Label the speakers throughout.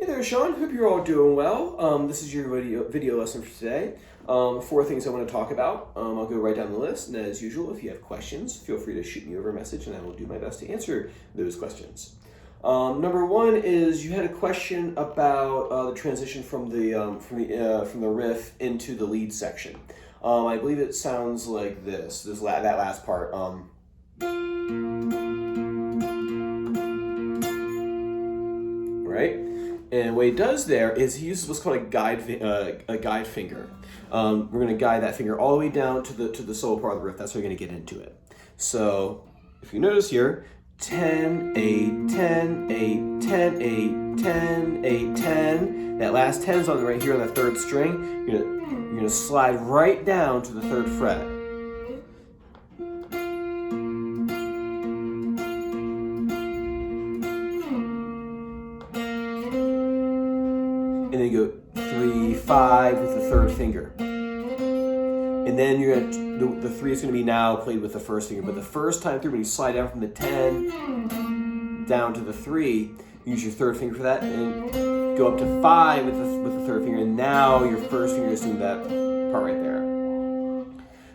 Speaker 1: there, Sean. Hope you're all doing well. This is your video lesson for today. 4 things I want to talk about. I'll go right down the list, and as usual, if you have questions, feel free to shoot me over a message, and I will do my best to answer those questions. Number 1 is you had a question about the transition from the riff into the lead section. I believe it sounds like this. That last part. Right? And what he does there is he uses what's called a guide finger. We're going to guide that finger all the way down to the solo part of the riff. That's how we're going to get into it. So if you notice here, 10, 8, 10, 8, 10, 8, 10, 8, 10. That last 10 is on right here on the 3rd string. You're gonna slide right down to the 3rd fret. And then you go 3, 5 with the 3rd finger. And then you're gonna, the 3 is gonna be now played with the 1st finger. But the first time through, when you slide down from the 10 down to the 3, use your 3rd finger for that, and go up to 5 with the 3rd finger, and now your 1st finger is doing that part right there.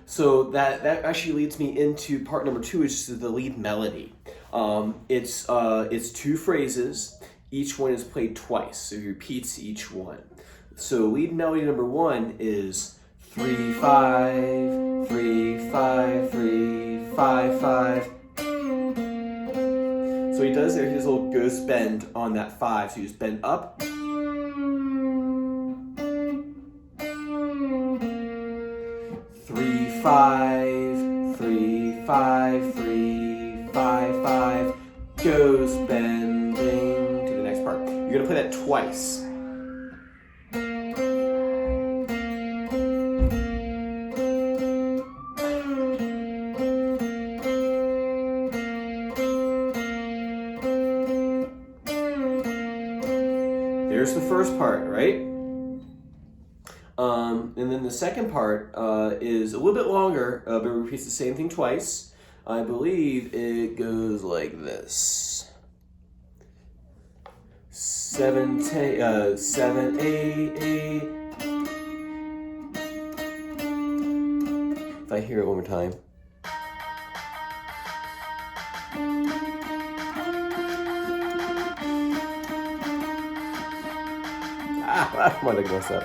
Speaker 1: So that actually leads me into part number 2, which is the lead melody. It's 2 phrases. Each one is played twice, so he repeats each one. So lead melody number 1 is 3, 5, 3, 5, 3, 5, 5. So he does there, his little ghost bend on that 5. So you just bend up. 3, 5, 3, 5, 3, 5, 5. Goes bending to the next part. You're gonna play that twice. There's the first part, right? And then the second part is a little bit longer, but repeats the same thing twice. I believe it goes like this. 7, 7, 8, 8. If I hear it one more time. I might have messed up.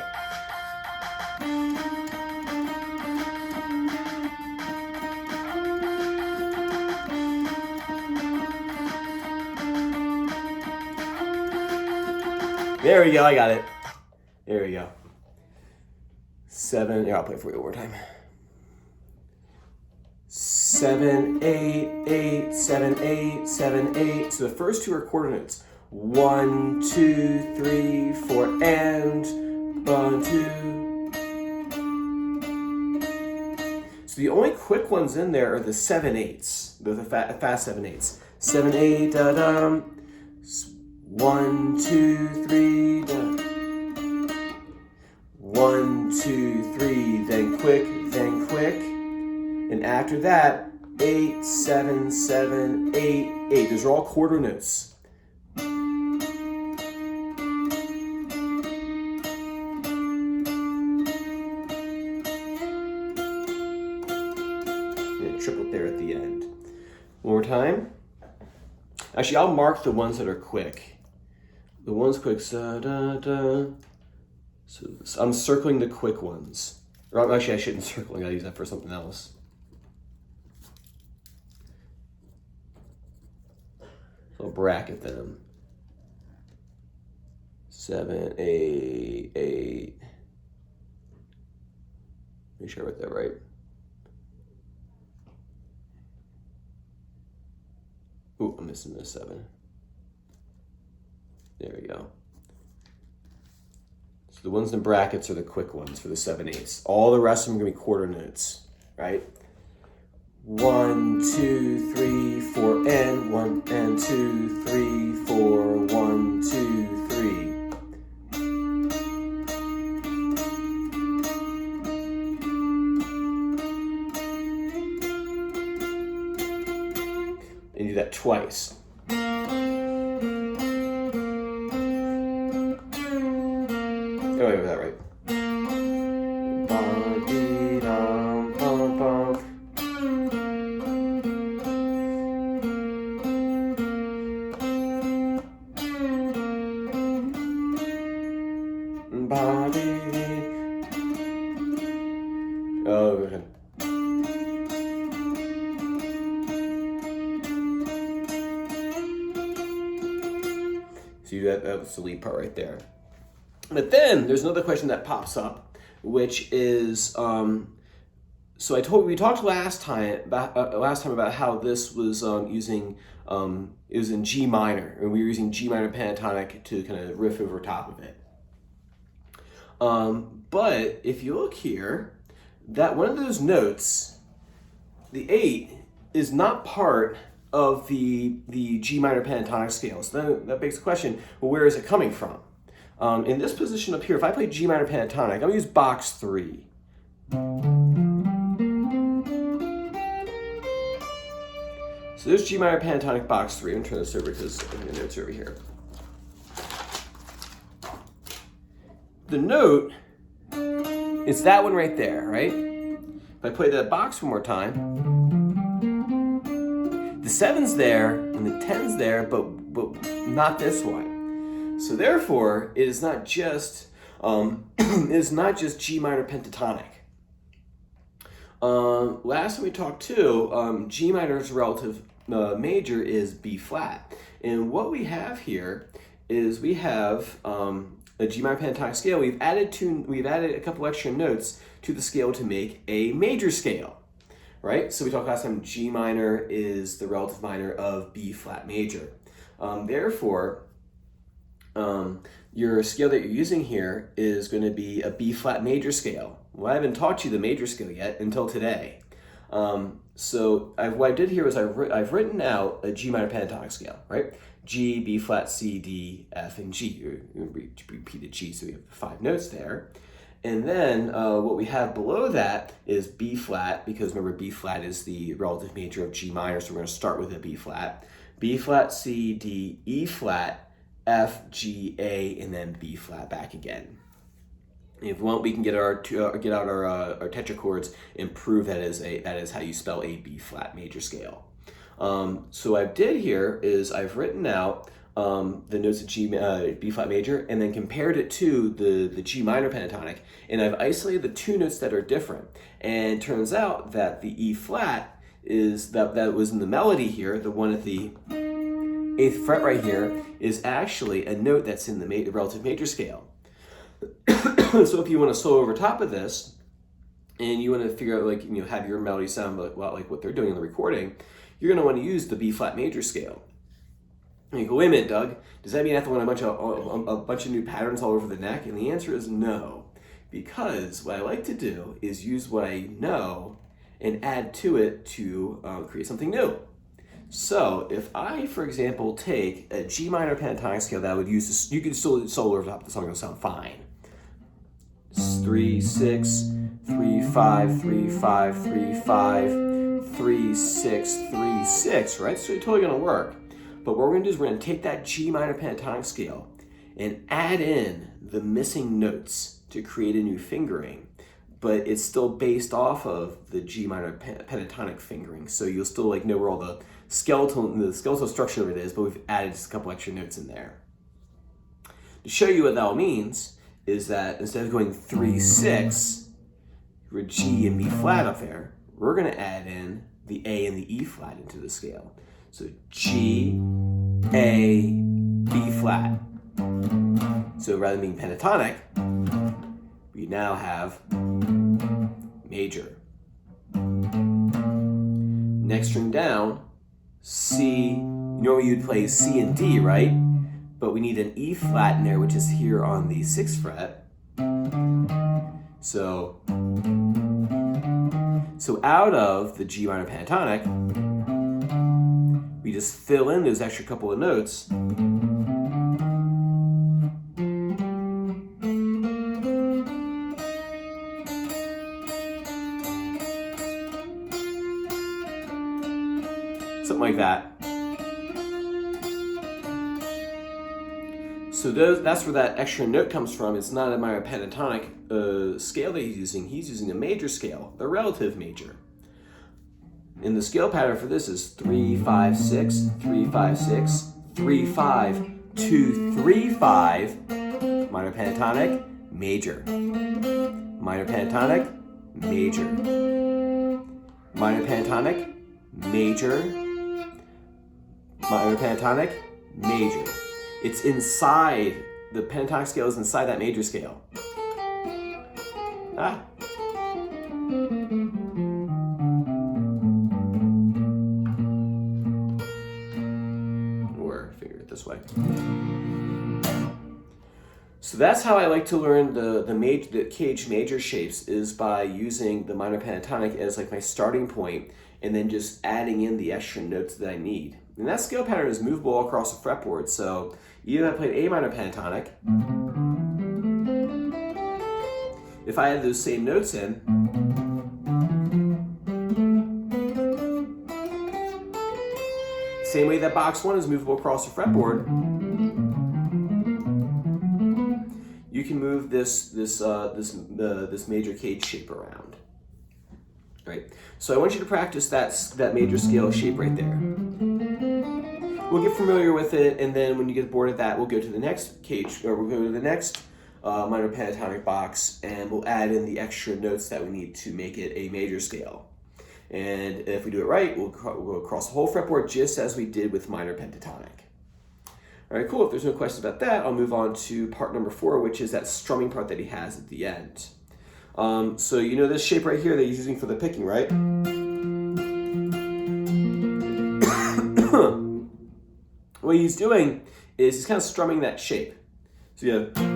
Speaker 1: There we go, I got it. There we go. 7, here, I'll play it for you one more time. 7, 8, 8, 7, 8, 7, 8. So the first 2 are quarter notes. 1, 2, 3, 4, and 1, 2. So the only quick ones in there are the 7/8s, the fast 7/8s. 7, 8, da dum. 1, 2, 3, da. 1, 2, 3, then quick, then quick. And after that, 8, 7, 7, 8, 8. Those are all quarter notes. And triplet there at the end. One more time. Actually, I'll mark the ones that are quick. The ones quick, da, da, da. So I'm circling the quick ones. Or actually, I shouldn't circle. I gotta use that for something else. So I'll bracket them. 7, 8, 8. Make sure I wrote that right. Ooh, I'm missing this 7. There we go. So the ones in brackets are the quick ones for the 7/8s. All the rest of them are gonna be quarter notes, right? 1, 2, 3, 4, and 1, and 2, 3, 4, 1, 2, 3. And do that twice. Oh, wait, was that right? Ba-dee-dum-bum-bum. Oh, okay. So that was the lead part right there. But then there's another question that pops up, which is, we talked last time about how this was it was in G minor, and we were using G minor pentatonic to kind of riff over top of it. But if you look here, that one of those notes, the 8, is not part of the G minor pentatonic scale. So that begs the question, well, where is it coming from? In this position up here, if I play G minor pentatonic, I'm going to use box 3. So there's G minor pentatonic box 3. I'm going to turn this over because the notes are over here. The note is that one right there, right? If I play that box one more time, the 7's there and the 10's there, but not this one. So therefore, it is not just G minor pentatonic. Last time we talked too, G minor's relative major is B flat, and what we have here is we have a G minor pentatonic scale. We've added a couple extra notes to the scale to make a major scale, right? So we talked last time G minor is the relative minor of B flat major. Therefore, your scale that you're using here is going to be a B flat major scale. Well, I haven't taught you the major scale yet until today. So what I did here was I've written out a G minor pentatonic scale, right? G, B flat, C, D, F, and G. You repeated G, so we have 5 notes there. And then what we have below that is B flat, because remember B flat is the relative major of G minor, so we're going to start with a B flat. B flat, C, D, E flat, F, G, A, and then B flat back again. If we want, we can get out our tetrachords and prove that is how you spell a B flat major scale. So what I did here is I've written out the notes of B flat major and then compared it to the G minor pentatonic, and I've isolated the 2 notes that are different. And it turns out that the E flat is that was in the melody here, the one at the 8th fret right here, is actually a note that's in the relative major scale. So if you want to solo over top of this, and you want to figure out have your melody sound like what they're doing in the recording, you're going to want to use the B flat major scale. And you go, wait a minute, Doug, does that mean I have to learn a bunch of new patterns all over the neck? And the answer is no, because what I like to do is use what I know and add to it to create something new. So if I, for example, take a G minor pentatonic scale that I would use, you can still solo over top of the song, it'll sound fine. 3, 6, 3, 5, 3, 5, 3, 5, 3, 6, 3, 6, right? So it's totally gonna work. But what we're gonna do is we're gonna take that G minor pentatonic scale and add in the missing notes to create a new fingering, but it's still based off of the G minor pentatonic fingering. So you'll still know where all the skeletal structure of it is, but we've added just a couple extra notes in there. To show you what that all means is that instead of going 3, 6, with G and B flat up there, we're gonna add in the A and the E flat into the scale. So G, A, B flat. So rather than being pentatonic, we now have major. Next string down, C, normally you'd play C and D, right? But we need an E flat in there, which is here on the 6th fret. So out of the G minor pentatonic, we just fill in those extra couple of notes. Something like that. So that's where that extra note comes from. It's not a minor pentatonic scale that he's using. He's using a major scale, the relative major. And the scale pattern for this is 3, 5, 6, 3, 5, 6, 3, 5, 2, 3, 5, minor pentatonic, major. Minor pentatonic, major. Minor pentatonic, major. Minor pentatonic, major. It's inside, the pentatonic scale is inside that major scale. Ah. Or finger it this way. So that's how I like to learn the cage major shapes, is by using the minor pentatonic as like my starting point, and then just adding in the extra notes that I need. And that scale pattern is movable all across the fretboard. So even if I played A minor pentatonic, if I had those same notes in, same way that box 1 is movable across the fretboard, you can move this major cage shape around. Right. So I want you to practice that major scale shape right there. We'll get familiar with it, and then when you get bored of that, we'll go to the next cage, or we'll go to the next minor pentatonic box, and we'll add in the extra notes that we need to make it a major scale. And if we do it right, we'll go across the whole fretboard just as we did with minor pentatonic. All right, cool. If there's no questions about that, I'll move on to part number 4, which is that strumming part that he has at the end. So you know this shape right here that he's using for the picking, right? What he's doing is he's kind of strumming that shape. So you have, let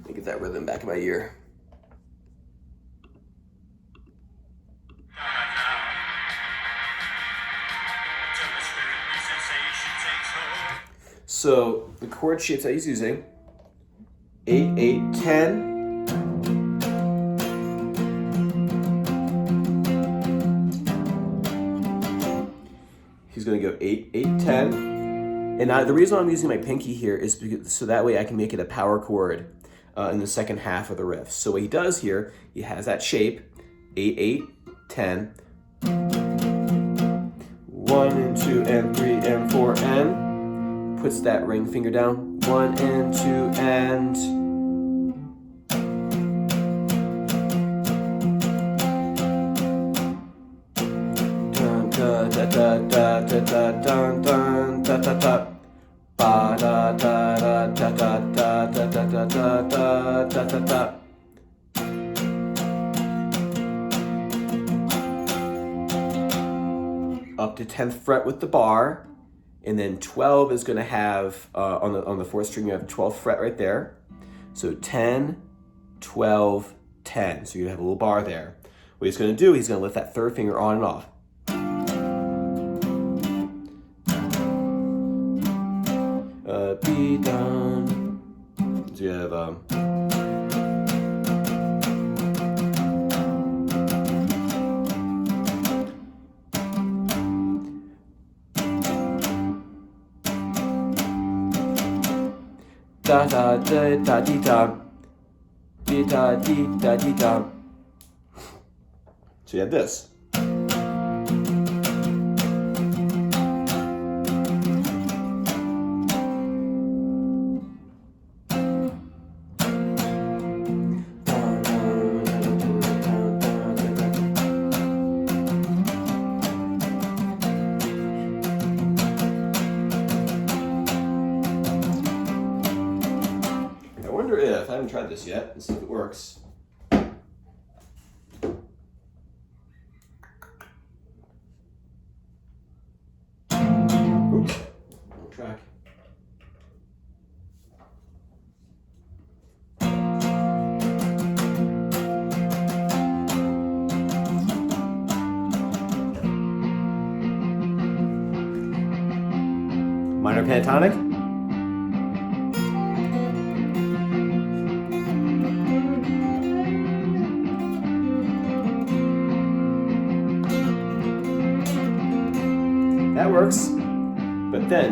Speaker 1: me get that rhythm back in my ear. So the chord shapes that he's using, 8, 8, 10. He's going to go 8, 8, 10. And the reason I'm using my pinky here is because, so that way I can make it a power chord in the second half of the riff. So what he does here, he has that shape, 8, 8, 10. 1 and 2 and 3 and 4 and puts that ring finger down. 1 and 2 and da da da da da da dun dun da da da ba da da da da da da da da da da da da da. Up to 10th fret with the bar, and then 12 is going to have on the 4th string you have 12th fret right there. So 10, 12, 10. So you have a little bar there. What he's going to do, he's going to lift that 3rd finger on and off. B down. So you have da da da da dee da, dee da dee da dee da. So you have this. I haven't tried this yet. Let's see if it works. Oops, wrong track. Minor pentatonic. That works, but then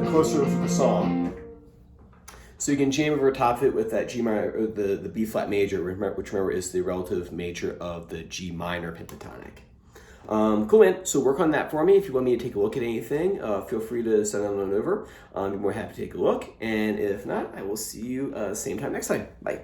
Speaker 1: closer with the song. So you can jam over top of it with that G minor, or the B flat major, which remember is the relative major of the G minor pentatonic. Cool, man. So work on that for me. If you want me to take a look at anything, feel free to send it on over. I'm more happy to take a look. And if not, I will see you same time next time. Bye.